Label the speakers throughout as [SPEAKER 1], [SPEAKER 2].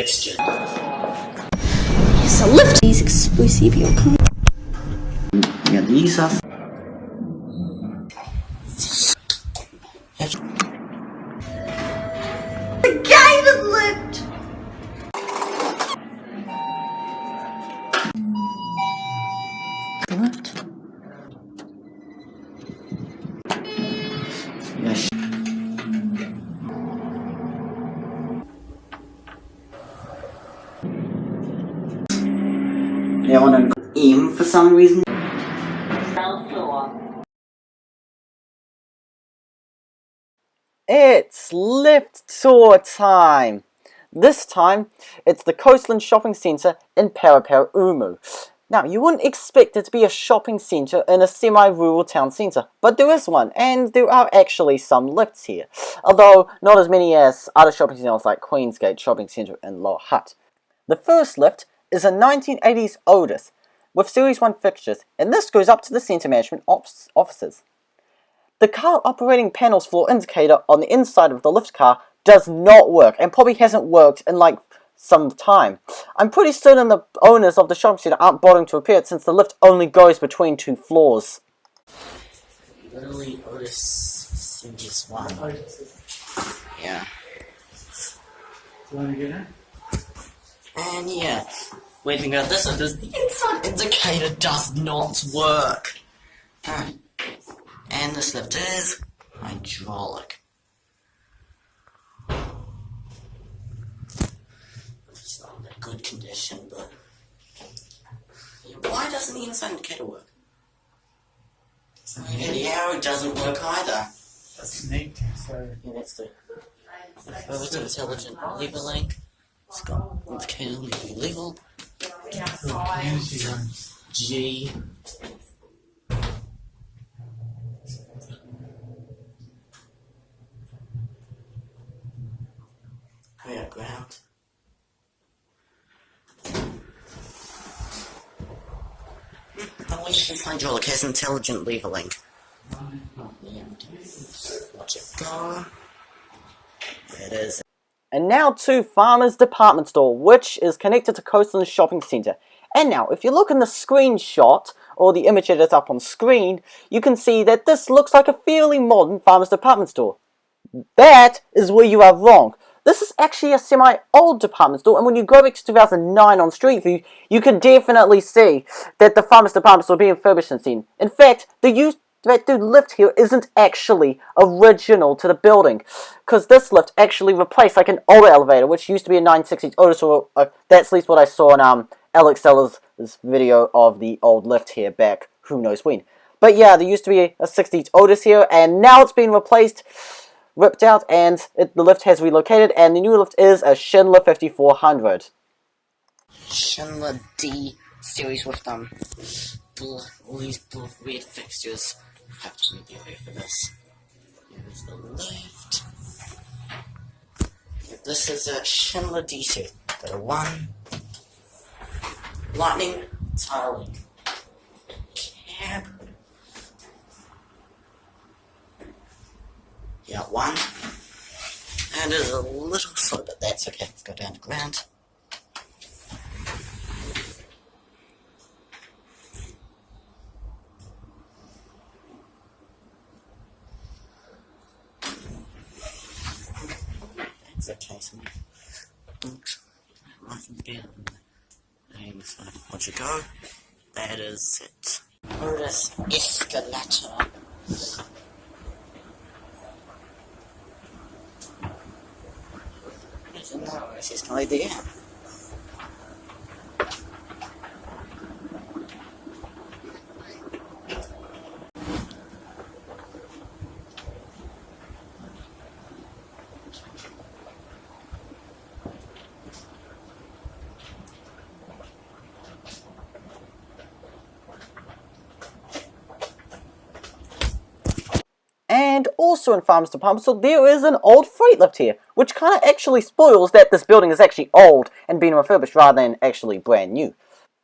[SPEAKER 1] fixture.
[SPEAKER 2] Yes, a lift is exclusive. You'll come.
[SPEAKER 3] Yeah, these are.
[SPEAKER 2] The guided lift!
[SPEAKER 3] Lift? Yes. Yeah, I want to aim for some reason.
[SPEAKER 4] It's lift tour time! This time, it's the Coastland Shopping Centre in Paraparaumu. Now, you wouldn't expect it to be a shopping centre in a semi-rural town centre, but there is one, and there are actually some lifts here. Although, not as many as other shopping centres like Queensgate Shopping Centre and Lower Hutt. The first lift is a 1980s Otis, with Series 1 fixtures, and this goes up to the centre management offices. The car operating panel's floor indicator on the inside of the lift car does not work, and probably hasn't worked in like some time. I'm pretty certain the owners of the shopping centre aren't bothering to repair it since the lift only goes between 2 floors.
[SPEAKER 3] Literally Otis Series 1. Yeah. And yeah, wait a minute, this one does, the inside indicator does not work. And this lift is hydraulic. It's not in good condition, but why doesn't the inside indicator work? Yeah, the arrow doesn't work either.
[SPEAKER 1] That's neat, so...
[SPEAKER 3] Yeah, that's the over to intelligent labeling. It's got indicator level.
[SPEAKER 1] community ones.
[SPEAKER 3] G. Yeah, ground. At least this hydraulic has intelligent leveling. Yeah. Watch it go. There it is.
[SPEAKER 4] And now to Farmer's Department Store, which is connected to Coastland Shopping Centre. And now, if you look in the screenshot, or the image that is up on screen, you can see that this looks like a fairly modern Farmer's Department Store. That is where you are wrong. This is actually a semi-old department store, and when you go back to 2009 on Street View, you can definitely see that the Farmer's Department Store being refurbished since then. In fact, the lift here isn't actually original to the building, because this lift actually replaced like an older elevator, which used to be a 960s Otis, or that's at least what I saw in Alex Seller's video of the old lift here back who knows when. But yeah, there used to be a 60s Otis here, and now it's been replaced, ripped out, and the lift has relocated, and the new lift is a Schindler 5400.
[SPEAKER 3] Schindler D series with all these weird fixtures. I have to move the area for this. Here's the lift. This is a Schindler D series. Got a 1 lightning tiling cab. Yeah, 1. And it's a little slow, but that's okay. Let's go down to ground. That's okay, so right down. And so, once you go, that is it. Otis escalator. No, this is kind of the end.
[SPEAKER 4] And also in Farmer's Department Store, there is an old freight lift here, which kind of actually spoils that this building is actually old and being refurbished rather than actually brand new.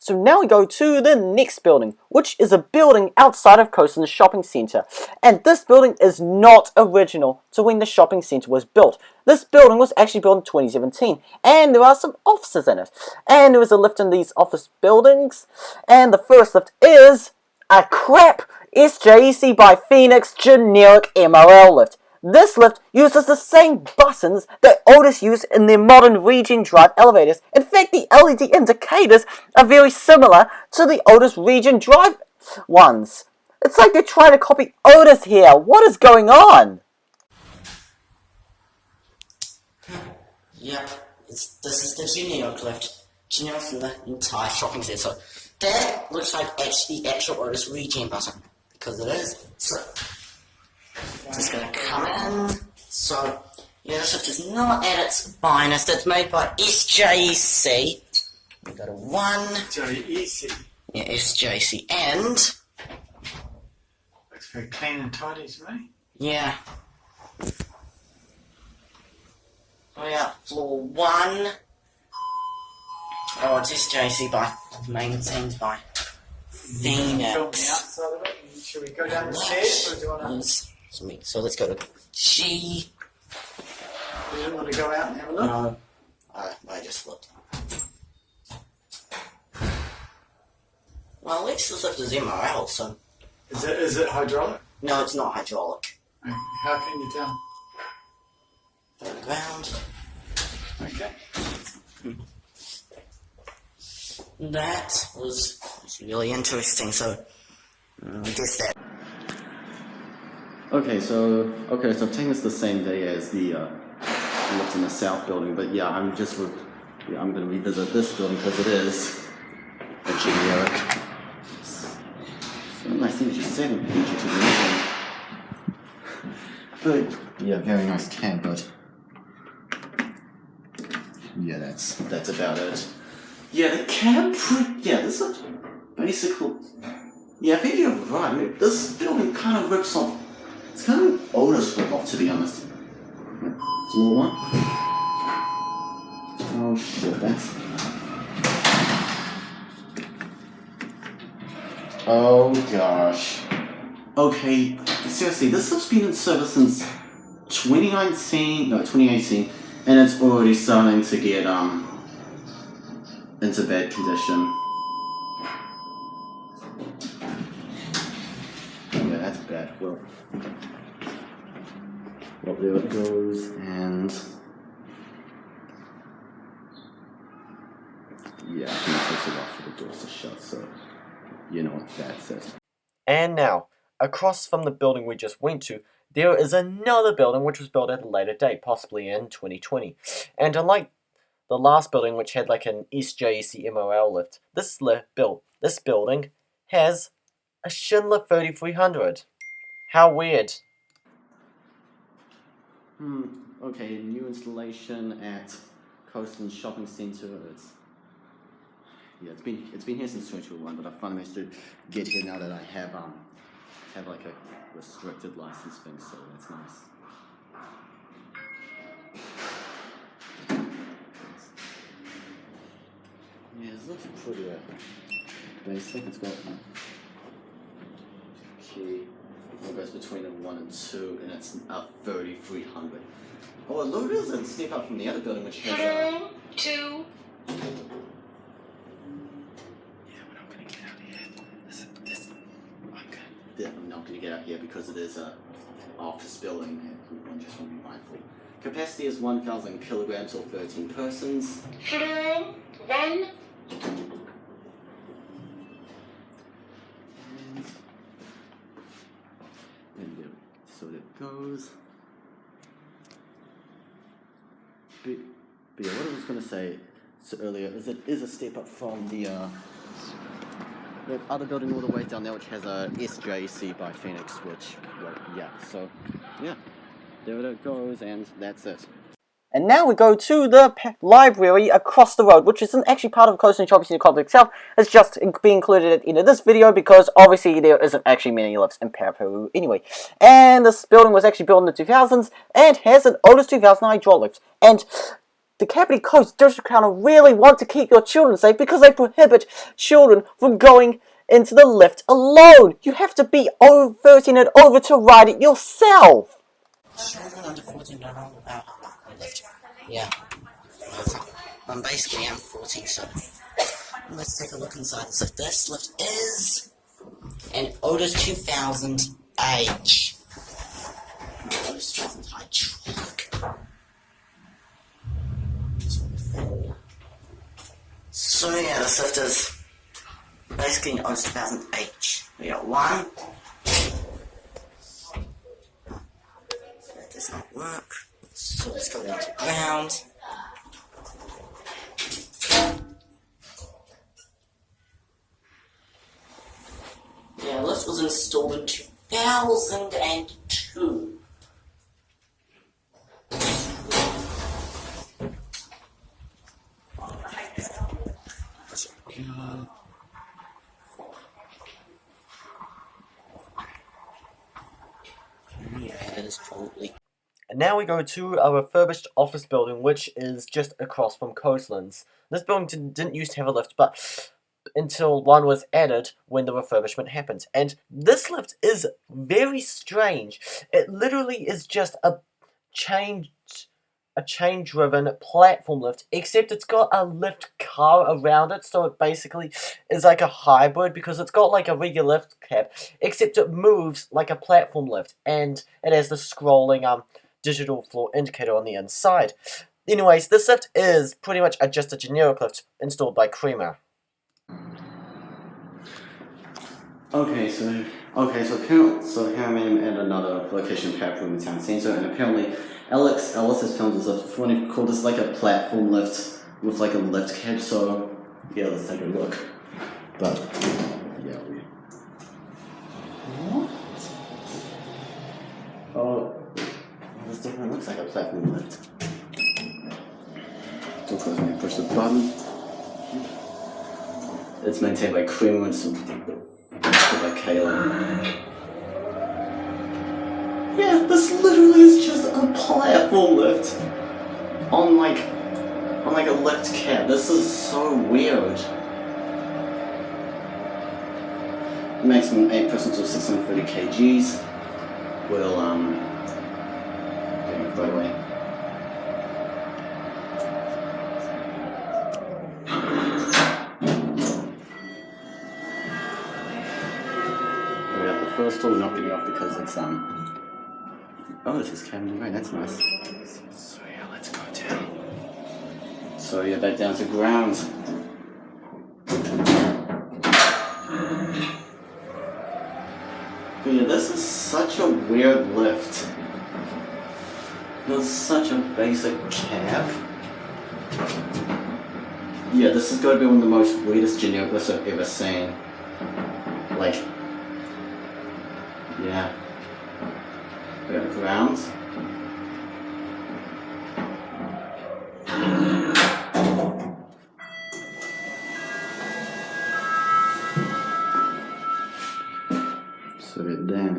[SPEAKER 4] So now we go to the next building, which is a building outside of Coastlands Shopping Centre. And this building is not original to when the shopping centre was built. This building was actually built in 2017, and there are some offices in it. And there is a lift in these office buildings, and the first lift is a crap SJEC by Phoenix generic MRL lift. This lift uses the same buttons that Otis used in their modern Regen Drive elevators. In fact, the LED indicators are very similar to the Otis Regen Drive ones. It's like they're trying to copy Otis here. What is going on?
[SPEAKER 3] Yep, this is the generic lift. Generic from the entire shopping centre. So that looks like the actual Otis Regen button. Because it is. So just gonna come in. So yeah, this lift is not at its finest. It's made by SJEC. We got a 1.
[SPEAKER 1] Easy.
[SPEAKER 3] Yeah, SJEC, and
[SPEAKER 1] Looks very clean and tidy to me.
[SPEAKER 3] yeah. Oh yeah, floor 1. Oh, it's SJEC by maintained by
[SPEAKER 1] Film the
[SPEAKER 3] Phoenix.
[SPEAKER 1] outside of it. Should we go down the stairs or do you want to?
[SPEAKER 3] So let's go to G.
[SPEAKER 1] You don't want to go out and have a look?
[SPEAKER 3] No, I just looked. Well, at least this lift is MRL, so
[SPEAKER 1] Is it hydraulic?
[SPEAKER 3] no, it's not hydraulic.
[SPEAKER 1] How can you tell?
[SPEAKER 3] On the ground.
[SPEAKER 1] Okay.
[SPEAKER 3] That was really interesting. So I guess that.
[SPEAKER 4] Okay, so I've taken this the same day as the lift in the south building, but yeah, I'm going to revisit this building because it is a generic. So nice thing you said in page to the but yeah, very nice can, but yeah, that's about it. Yeah, the cab, yeah, this is basically, yeah, I think you're right. I mean, this building kind of rips off. It's kind of an Otis rip-off, to be honest. Small one. Oh shit, that's... Oh gosh. Okay, seriously, this has been in service since 2018, and it's already starting to get, into bad condition. Yeah, that's bad. Well, there it goes, and yeah, I think it takes a while for the doors to shut, so you know, that's it. And now, across from the building we just went to, there is another building which was built at a later date, possibly in 2020. And unlike the last building, which had like an SJEC MOL lift, this building has a Schindler 3300. How weird. Okay, new installation at Coastlands Shopping Centre. It's been here since 2021, but I finally managed to get here now that I have like a restricted license thing, so that's nice. Yeah, this looks pretty basic. It's got key. It goes between a 1 and 2, and it's a 3300. Oh, although it is a step up from the other building, which has a...
[SPEAKER 2] 2.
[SPEAKER 4] I'm not going to get out here because it is a office building and one just want to be mindful. Capacity is 1,000 kilograms or 13 persons.
[SPEAKER 2] Floor 1.
[SPEAKER 4] And there, so it goes. But yeah, what I was going to say earlier is it is a step up from the other building all the way down there, which has a SJC by Phoenix, which, well, yeah, so, yeah, there it goes, and that's it. And now we go to the library across the road, which isn't actually part of Coastlands Shopping Centre complex itself. It's just being included at the end of this video because obviously there isn't actually many lifts in Paraparaumu anyway. And this building was actually built in the 2000s and has an Otis 2000 hydraulic lift. And the Kapiti Coast District Council really want to keep your children safe because they prohibit children from going into the lift alone. You have to be over 13 and over to ride it yourself.
[SPEAKER 3] Children under 14 don't know about the lift. Yeah. Basically, I'm 14, so let's take a look inside this lift. This lift is an Otis 2000H. Otis 2000H truck. So yeah, this lift is basically an Otis 2000H. We got one. That does not work. So let's go down to ground. Yeah, lift was installed in 2002. Yeah, it is probably.
[SPEAKER 4] And now we go to a refurbished office building, which is just across from Coastlands. This building didn't used to have a lift, but until one was added when the refurbishment happened. And this lift is very strange. It literally is just a chain-driven platform lift, except it's got a lift car around it, so it basically is like a hybrid because it's got like a regular lift cab, except it moves like a platform lift, and it has the scrolling digital floor indicator on the inside. Anyways, this lift is pretty much just a generic lift installed by Creamer.
[SPEAKER 5] Okay, so here I am at another location, Paraparaumu in town centre, and apparently Ellis has filmed this lift. What do you call this? Like a platform lift with like a lift cab. So yeah, let's take a look. But yeah, what? Oh, this definitely looks like a platform lift. So of course, when you push the button, it's maintained by Creamer and some. By Kayla. Yeah, this literally is just a platform lift on like a lift cab. This is so weird. Maximum 8 persons to 630 kgs. Will by the way. First door, we're not getting off because it's oh, this is cabin right, that's nice. So yeah, let's go down. So yeah, back down to ground. But yeah, this is such a weird lift. It's such a basic cab. Yeah, this is going to be one of the most weirdest generic lifts I've ever seen. Like, yeah. We got ground.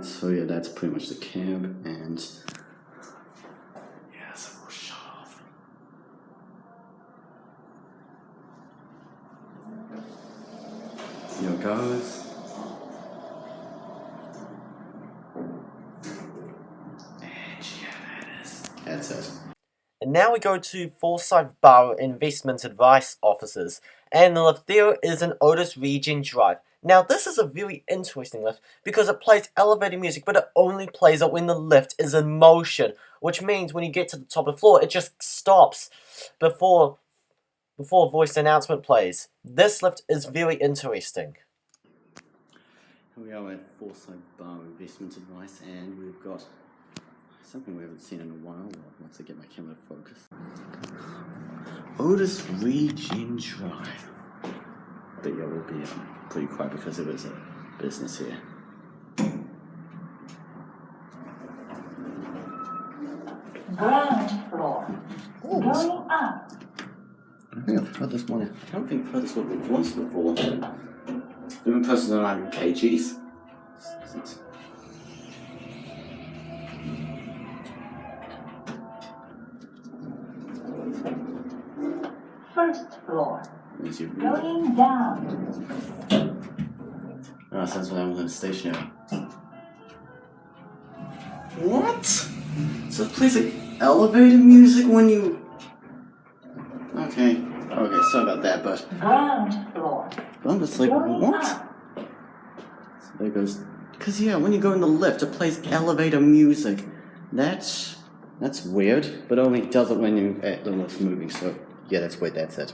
[SPEAKER 5] So yeah, that's pretty much the cab, and yeah, so we'll shut off. Here it goes. That's it.
[SPEAKER 4] And now we go to Forsyth Borough Investment Advice Offices, and the lift there is an Otis Regen Drive. Now this is a very interesting lift because it plays elevator music, but it only plays it when the lift is in motion, which means when you get to the top of the floor, it just stops before a voice announcement plays. This lift is very interesting.
[SPEAKER 5] Here we are at Forsyth Borough Investment Advice, and we've got something we haven't seen in a while. Once I get my camera to focus. Otis Regen Drive. But yeah, we'll be pretty quiet because there is a business here.
[SPEAKER 2] Ground floor. Going up.
[SPEAKER 5] I think I've heard this one. I don't think I've heard this one once before. Even person than 100 kgs.
[SPEAKER 2] First floor.
[SPEAKER 5] Means you read it.
[SPEAKER 2] Going down.
[SPEAKER 5] Oh, sounds when I'm in the stationary. What? So it plays like elevator music when you... Okay, sorry about that, but
[SPEAKER 2] Ground floor.
[SPEAKER 5] I'm just like,
[SPEAKER 2] Going
[SPEAKER 5] what?
[SPEAKER 2] up.
[SPEAKER 5] So there goes... Because, yeah, when you go in the lift, it plays elevator music. That's weird, but only does it when the lift's moving, so yeah, that's weird, that's it.